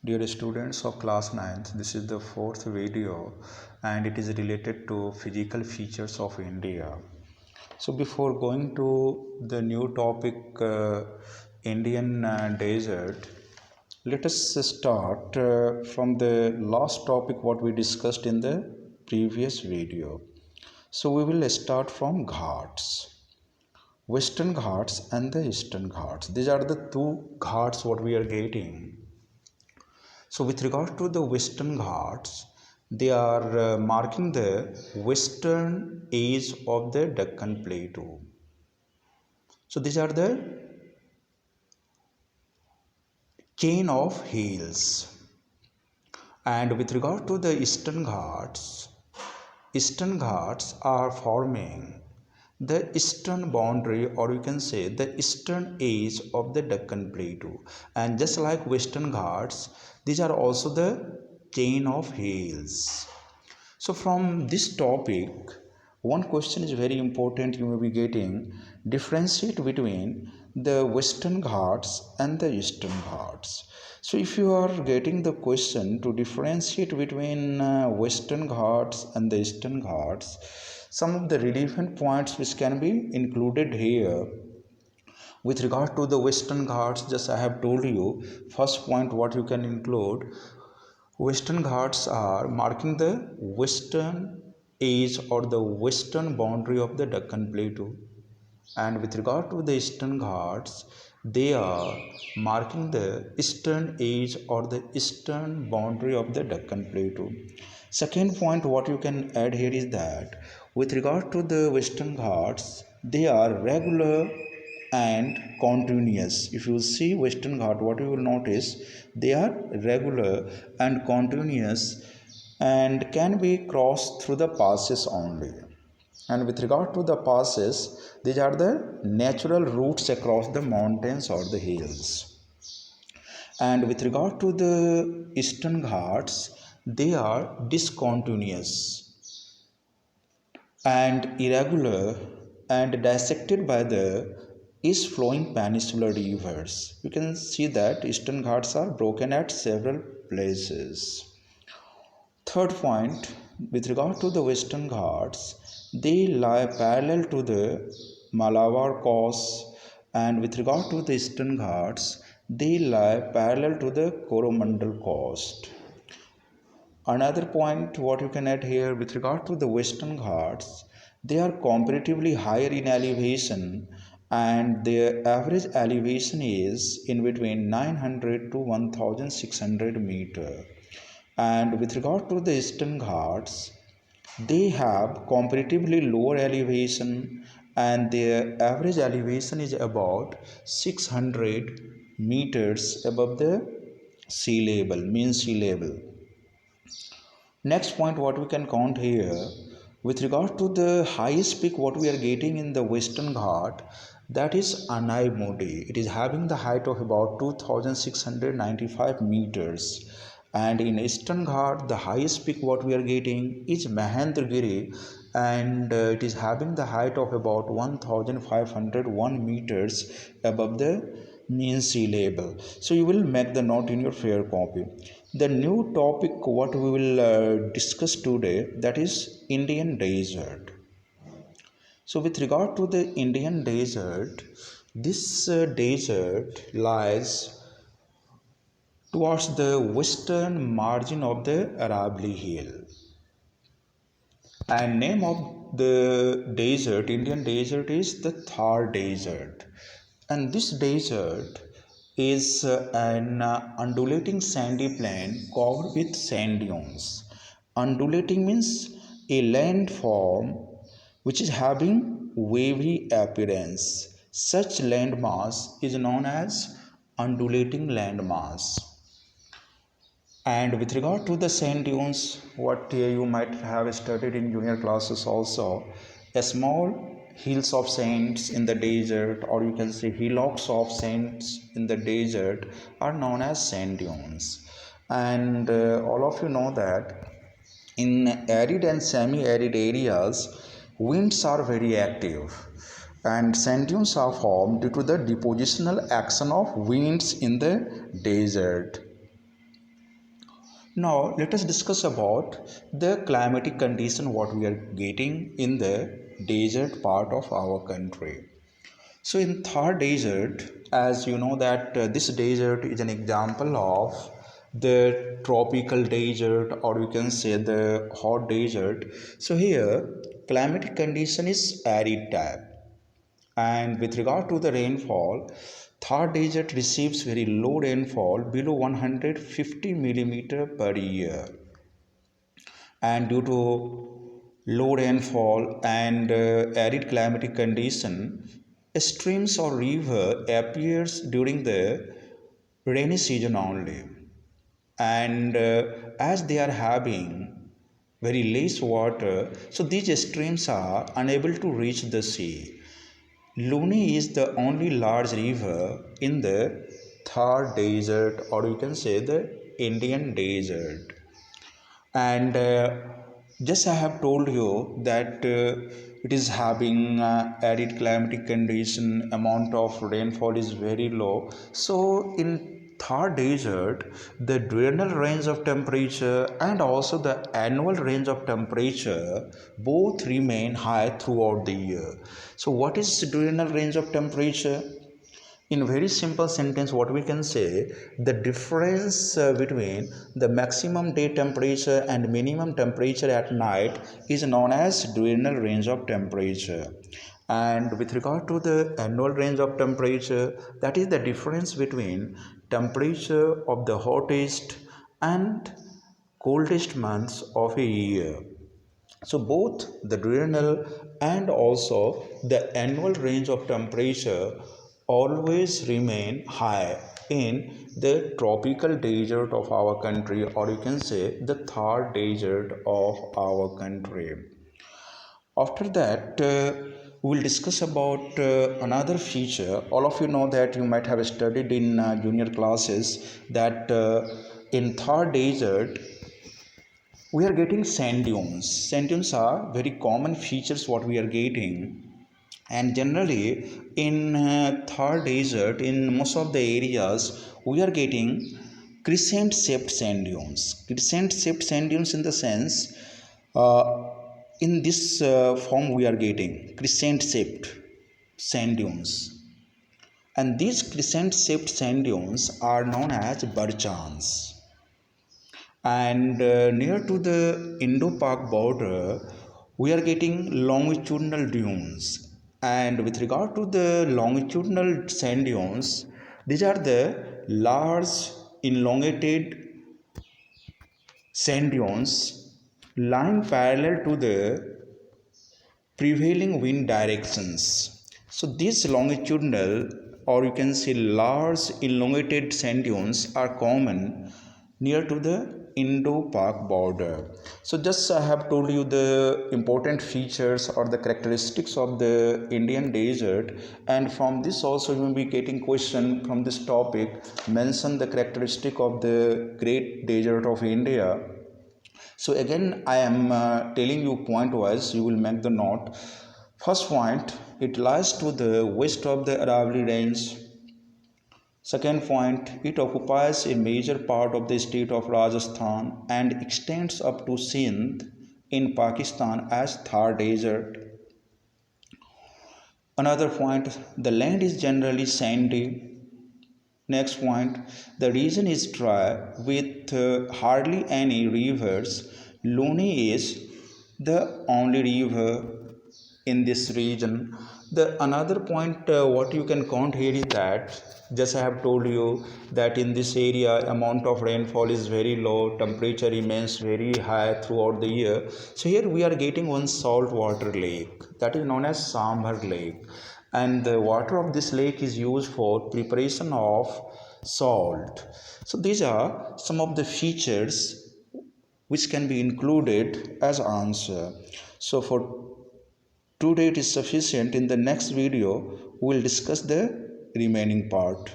Dear students of class 9th, this is the fourth video and it is related to physical features of India. So before going to the new topic Indian desert, let us start from the last topic what we discussed in the previous video. So we will start from Ghats. Western Ghats and the Eastern Ghats. These are the two Ghats what we are getting. So, with regard to the Western Ghats, they are marking the western edge of the Deccan Plateau. So, these are the chain of hills. And with regard to the Eastern Ghats are forming the eastern boundary, or you can say the eastern edge of the Deccan Plateau. And just like Western Ghats, these are also the chain of hills. So from this topic, one question is very important you may be getting. Differentiate between the Western Ghats and the Eastern Ghats. So if you are getting the question to differentiate between Western Ghats and the Eastern Ghats, some of the relevant points which can be included here. With regard to the Western Ghats, just I have told you, first point what you can include, Western Ghats are marking the western edge or the western boundary of the Deccan Plateau. And with regard to the Eastern Ghats, they are marking the eastern edge or the eastern boundary of the Deccan Plateau. Second point what you can add here is that with regard to the Western Ghats, they are regular and continuous. If you see Western Ghat, what you will notice, they are regular and continuous and can be crossed through the passes only. And with regard to the passes, these are the natural routes across the mountains or the hills. And with regard to the Eastern Ghats, they are discontinuous and irregular and dissected by the east flowing peninsular rivers. You can see that Eastern Ghats are broken at several places. Third point, with regard to the Western Ghats, they lie parallel to the Malabar coast, and with regard to the Eastern Ghats, they lie parallel to the Coromandel coast. Another point what you can add here with regard to the Western Ghats, they are comparatively higher in elevation and their average elevation is in between 900 to 1600 meter. And with regard to the Eastern Ghats, they have comparatively lower elevation and their average elevation is about 600 meters above the mean sea level. Next point what we can count here, with regard to the highest peak what we are getting in the Western Ghat, that is Anai Modi. It is having the height of about 2695 meters. And in Eastern Ghat, the highest peak what we are getting is Mahendragiri, and it is having the height of about 1501 meters above the mean sea level. So you will make the note in your fair copy. The new topic what we will discuss today, that is Indian desert. So with regard to the Indian desert, this desert lies towards the western margin of the Aravalli Hill. And name of the desert, Indian desert, is the Thar Desert. And this desert is an undulating sandy plain covered with sand dunes. Undulating means a landform which is having wavy appearance. Such landmass is known as undulating landmass. And with regard to the sand dunes, what you might have studied in junior classes also, a small hills of sands in the desert, or you can say hillocks of sands in the desert, are known as sand dunes. And all of you know that in arid and semi-arid areas, winds are very active, and sand dunes are formed due to the depositional action of winds in the desert. Now let us discuss about the climatic condition what we are getting in the desert part of our country. So in Thar Desert, as you know that this desert is an example of the tropical desert, or you can say the hot desert. So here climatic condition is arid type, and with regard to the rainfall, Thar Desert receives very low rainfall below 150 millimeter per year, and due to low rainfall and arid climatic condition, streams or river appears during the rainy season only, and as they are having very less water, so these streams are unable to reach the sea. Luni is the only large river in the Thar Desert, or you can say the Indian Desert. And just I have told you that it is having arid climatic condition, amount of rainfall is very low. So in Thar Desert, the diurnal range of temperature and also the annual range of temperature both remain high throughout the year. So what is diurnal range of temperature? In very simple sentence, what we can say, the difference between the maximum day temperature and minimum temperature at night is known as diurnal range of temperature. And with regard to the annual range of temperature, that is the difference between temperature of the hottest and coldest months of a year. So both the diurnal and also the annual range of temperature always remain high in the tropical desert of our country, or you can say the Thar desert of our country. After that, we will discuss about another feature. All of you know that you might have studied in junior classes that in Thar desert we are getting sand dunes. Sand dunes are very common features what we are getting, and generally in Thar Desert, in most of the areas, we are getting crescent shaped sand dunes. Crescent shaped sand dunes in the sense, uh, in this form we are getting crescent shaped sand dunes, and these crescent shaped sand dunes are known as barchans. And near to the Indo-Pak border, we are getting longitudinal dunes. And with regard to the longitudinal sand dunes, these are the large elongated sand dunes lying parallel to the prevailing wind directions. So these longitudinal, or you can say large elongated sand dunes, are common near to the Indo-Pak border. So just I have told you the important features or the characteristics of the Indian desert, and from this also you will be getting question from this topic. Mention the characteristic of the great desert of India. So again I am telling you point wise, you will make the note. First point, it lies to the west of the Aravalli range. Second point, it occupies a major part of the state of Rajasthan and extends up to Sindh in Pakistan as Thar Desert. Another point, the land is generally sandy. Next point, the region is dry with hardly any rivers. Luni is the only river in this region. The another point what you can count here is that just I have told you that in this area amount of rainfall is very low, temperature remains very high throughout the year. So here we are getting one saltwater lake that is known as Sambar Lake, and the water of this lake is used for preparation of salt. So these are some of the features which can be included as answer. So for today it is sufficient. In the next video we will discuss the remaining part.